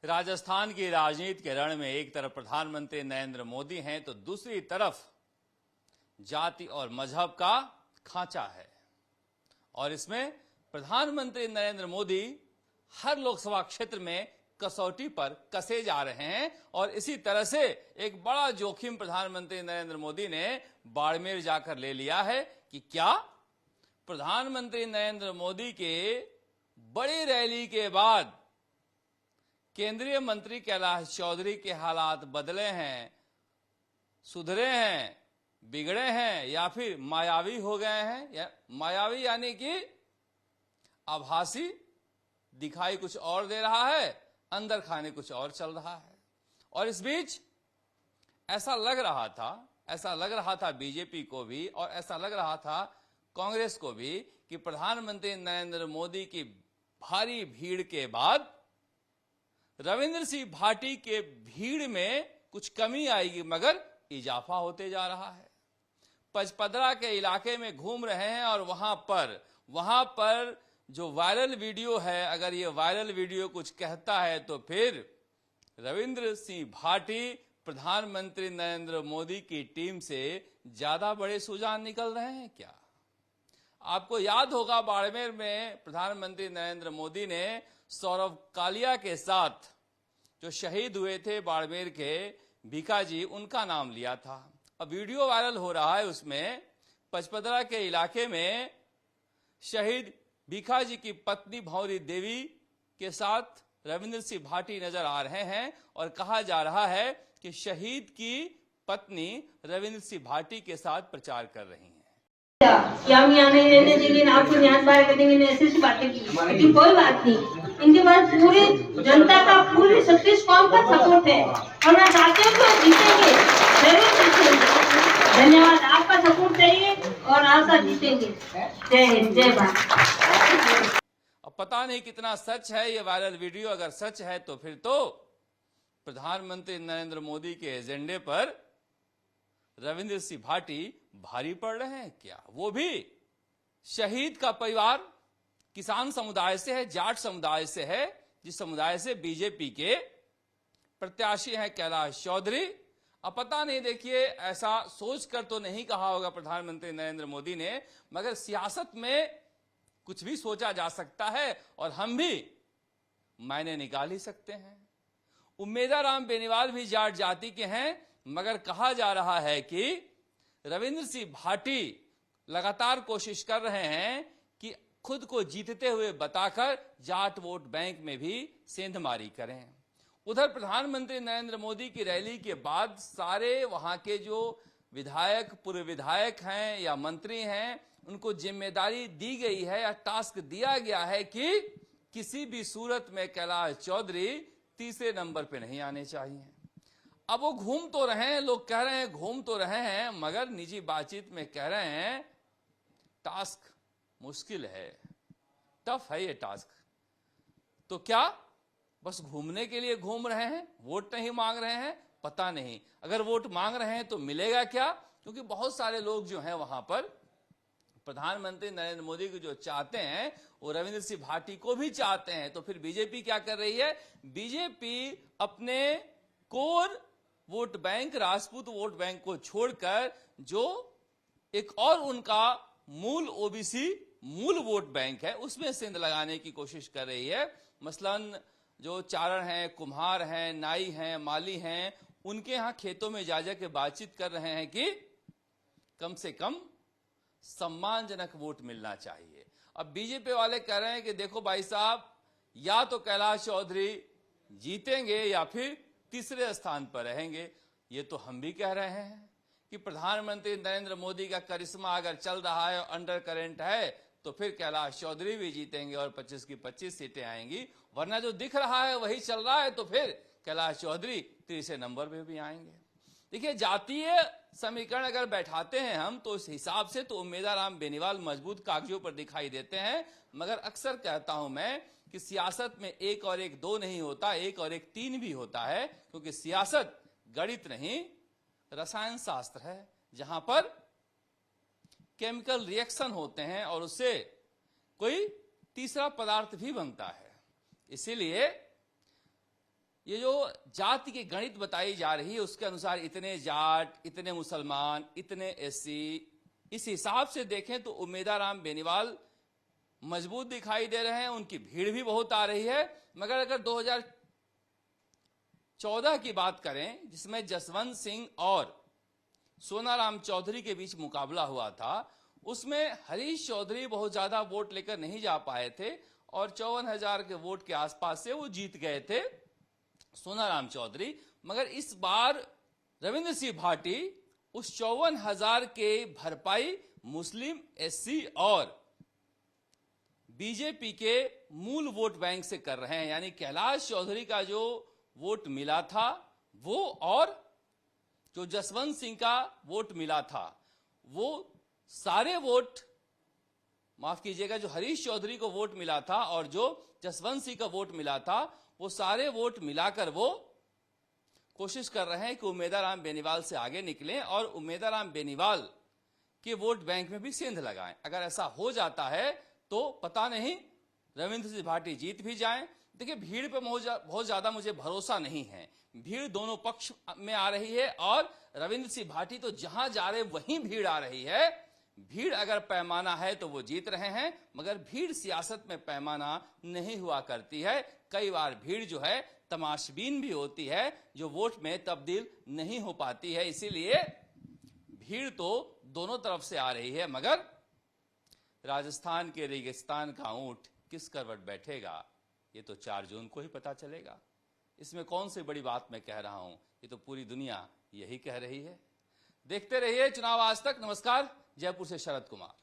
राजस्थान की राजनीति के रण में एक तरफ प्रधानमंत्री नरेंद्र मोदी हैं तो दूसरी तरफ जाति और मजहब का खांचा है और इसमें प्रधानमंत्री नरेंद्र मोदी हर लोकसभा क्षेत्र में कसौटी पर कसे जा रहे हैं और इसी तरह से एक बड़ा जोखिम प्रधानमंत्री नरेंद्र मोदी ने बाड़मेर जाकर ले लिया है कि क्या प्रधानमंत्री नरेंद्र मोदी के बड़ी रैली के बाद केंद्रीय मंत्री कैलाश चौधरी के हालात बदले हैं, सुधरे हैं, बिगड़े हैं या फिर मायावी हो गए हैं। या मायावी यानी कि आभासी, दिखाई कुछ और दे रहा है, अंदर खाने कुछ और चल रहा है। और इस बीच ऐसा लग रहा था बीजेपी को भी और ऐसा लग रहा था कांग्रेस को भी कि प्रधानमंत्री नरेंद्र मोदी की भारी भीड़ के बाद रविंद्र सिंह भाटी के भीड़ में कुछ कमी आएगी, मगर इजाफा होते जा रहा है। पचपदरा के इलाके में घूम रहे हैं और वहां पर जो वायरल वीडियो है, अगर ये वायरल वीडियो कुछ कहता है तो फिर रविंद्र सिंह भाटी प्रधानमंत्री नरेंद्र मोदी की टीम से ज्यादा बड़े सुजान निकल रहे हैं क्या? आपको याद होगा बाड़मेर में प्रधानमंत्री नरेंद्र मोदी ने सौरभ कालिया के साथ जो शहीद हुए थे बाड़मेर के भीखाजी, उनका नाम लिया था। अब वीडियो वायरल हो रहा है, उसमें पचपदरा के इलाके में शहीद भीखाजी की पत्नी भौरी देवी के साथ रविंद्र सिंह भाटी नजर आ रहे हैं और कहा जा रहा है कि शहीद की पत्नी रविंद्र सिंह भाटी के साथ प्रचार कर रही हैं। कि हम यहाँ नहीं रहने देंगे ना, आपको न्याय बाहर कर देंगे, ऐसी बातें की, लेकिन कोई बात नहीं। इनके पास पूरी जनता का, पूरी 36 कौम का सपोर्ट है और मैं चाहती हूँ कि जीतेंगे, जरूर जीतेंगे। धन्यवाद, आपका सपोर्ट चाहिए और आशा जीतेंगे। जय हिंद, जय भारत। अब पता नहीं कितना सच है ये वायरल वीडियो। अगर सच है तो फिर तो प्रधानमंत्री नरेंद्र मोदी के एजेंडे पर रविंद्र सिंह भाटी भारी पड़ रहे हैं क्या? वो भी शहीद का परिवार किसान समुदाय से है, जाट समुदाय से है, जिस समुदाय से बीजेपी के प्रत्याशी हैं कैलाश चौधरी। अब पता नहीं, देखिए, ऐसा सोचकर तो नहीं कहा होगा प्रधानमंत्री नरेंद्र मोदी ने, मगर सियासत में कुछ भी सोचा जा सकता है और हम भी मायने निकाल ही सकते हैं। उम्मेदाराम बेनीवाल भी जाट जाति के हैं, मगर कहा जा रहा है कि रविंद्र सिंह भाटी लगातार कोशिश कर रहे हैं कि खुद को जीतते हुए बताकर जाट वोट बैंक में भी सेंधमारी करें। उधर प्रधानमंत्री नरेंद्र मोदी की रैली के बाद सारे वहां के जो विधायक, पूर्व विधायक हैं या मंत्री हैं, उनको जिम्मेदारी दी गई है या टास्क दिया गया है कि किसी भी सूरत में कैलाश चौधरी तीसरे नंबर पे नहीं आने चाहिए। अब वो घूम तो रहे हैं, लोग कह रहे हैं घूम तो रहे हैं, मगर निजी बातचीत में कह रहे हैं टास्क मुश्किल है, टफ है ये टास्क। तो क्या बस घूमने के लिए घूम रहे हैं, वोट नहीं मांग रहे हैं? पता नहीं। अगर वोट मांग रहे हैं तो मिलेगा क्या? क्योंकि बहुत सारे लोग जो हैं वहां पर प्रधानमंत्री नरेंद्र मोदी को जो चाहते हैं वो रविंद्र सिंह भाटी को भी चाहते हैं। तो फिर बीजेपी क्या कर रही है? बीजेपी अपने core vote bank, Rajput vote bank को छोड़कर जो एक और उनका मूल ओबीसी मूल वोट बैंक है, उसमें सेंध लगाने की कोशिश कर रही है। मसलन जो चारण हैं, कुम्हार हैं, नाई हैं, माली हैं, उनके यहां खेतों में जा के बातचीत कर रहे हैं कि कम से कम सम्मानजनक वोट मिलना चाहिए। अब बीजेपी वाले कह रहे हैं कि देखो भाई साहब, या तो कैलाश चौधरी जीतेंगे या फिर तीसरे स्थान पर रहेंगे। ये तो हम भी कह रहे हैं कि प्रधानमंत्री नरेंद्र मोदी का करिश्मा अगर चल रहा है और अंडर करंट है तो फिर कैलाश चौधरी भी जीतेंगे और 25 की 25 सीटें आएंगी। वरना जो दिख रहा है वही चल रहा है तो फिर कैलाश चौधरी तीसरे नंबर पे भी आएंगे। देखिए, जातीय समीकरण अगर बैठाते हैं हम तो इस हिसाब से तो उम्मेदाराम बेनीवाल मजबूत कागजों पर दिखाई देते हैं, मगर अक्सर कहता हूं मैं कि सियासत में 1 और 1 2 नहीं होता, 1 और 1 3 भी होता है। क्योंकि सियासत गणित नहीं, रसायन शास्त्र है, जहां पर केमिकल रिएक्शन होते हैं और उससे कोई तीसरा पदार्थ भी बनता है। इसीलिए ये जो जाति की गणित बताई जा रही है उसके अनुसार इतने जाट, इतने मुसलमान, इतने एससी, इस हिसाब से देखें तो उमेदाराम बेनीवाल मजबूत दिखाई दे रहे हैं, उनकी भीड़ भी बहुत आ रही है। मगर अगर 2014 की बात करें जिसमें जसवंत सिंह और सोनाराम चौधरी के बीच मुकाबला हुआ था, उसमें हरीश चौधरी बहुत ज्यादा वोट लेकर नहीं जा पाए थे और 54,000 के वोट के आसपास से वो जीत गए थे सोनाराम चौधरी। मगर इस बार रविंद्र सिंह भाटी उस 54,000 के भरपाई मुस्लिम, एससी और बीजेपी के मूल वोट बैंक से कर रहे हैं। यानी कैलाश चौधरी का जो वोट मिला था वो और जो जसवंत सिंह का वोट मिला था वो सारे वोट, माफ कीजिएगा, जो हरीश चौधरी को वोट मिला था और जो जसवंत सिंह का वोट मिला था वो सारे वोट मिलाकर वो कोशिश कर रहे हैं कि उमेदाराम बेनीवाल से आगे निकलें और उमेदाराम बेनीवाल के वोट बैंक में भी सेंध लगाएं। अगर ऐसा हो जाता है तो पता नहीं रविंद्र सिंह भाटी जीत भी जाएं। देखिए, भीड़ पे बहुत ज्यादा मुझे भरोसा नहीं है। भीड़ दोनों पक्ष में आ रही है और रविंद्र सिंह भाटी तो जहां जा रहे वहीं भीड़ आ रही है। भीड़ अगर पैमाना है तो वो जीत रहे हैं, मगर भीड़ सियासत में पैमाना नहीं हुआ करती है। कई बार भीड़ जो है तमाशबीन भी होती है जो वोट में तब्दील नहीं हो पाती है। इसीलिए भीड़ तो दोनों तरफ से आ रही है, मगर राजस्थान के रेगिस्तान का ऊंट किस करवट बैठेगा ये तो 4 जून को ही पता चलेगा। इसमें कौन सी बड़ी बात मैं कह रहा हूं, ये तो पूरी दुनिया यही कह रही है। देखते रहिए चुनाव आज तक। नमस्कार, जयपुर से शरद कुमार।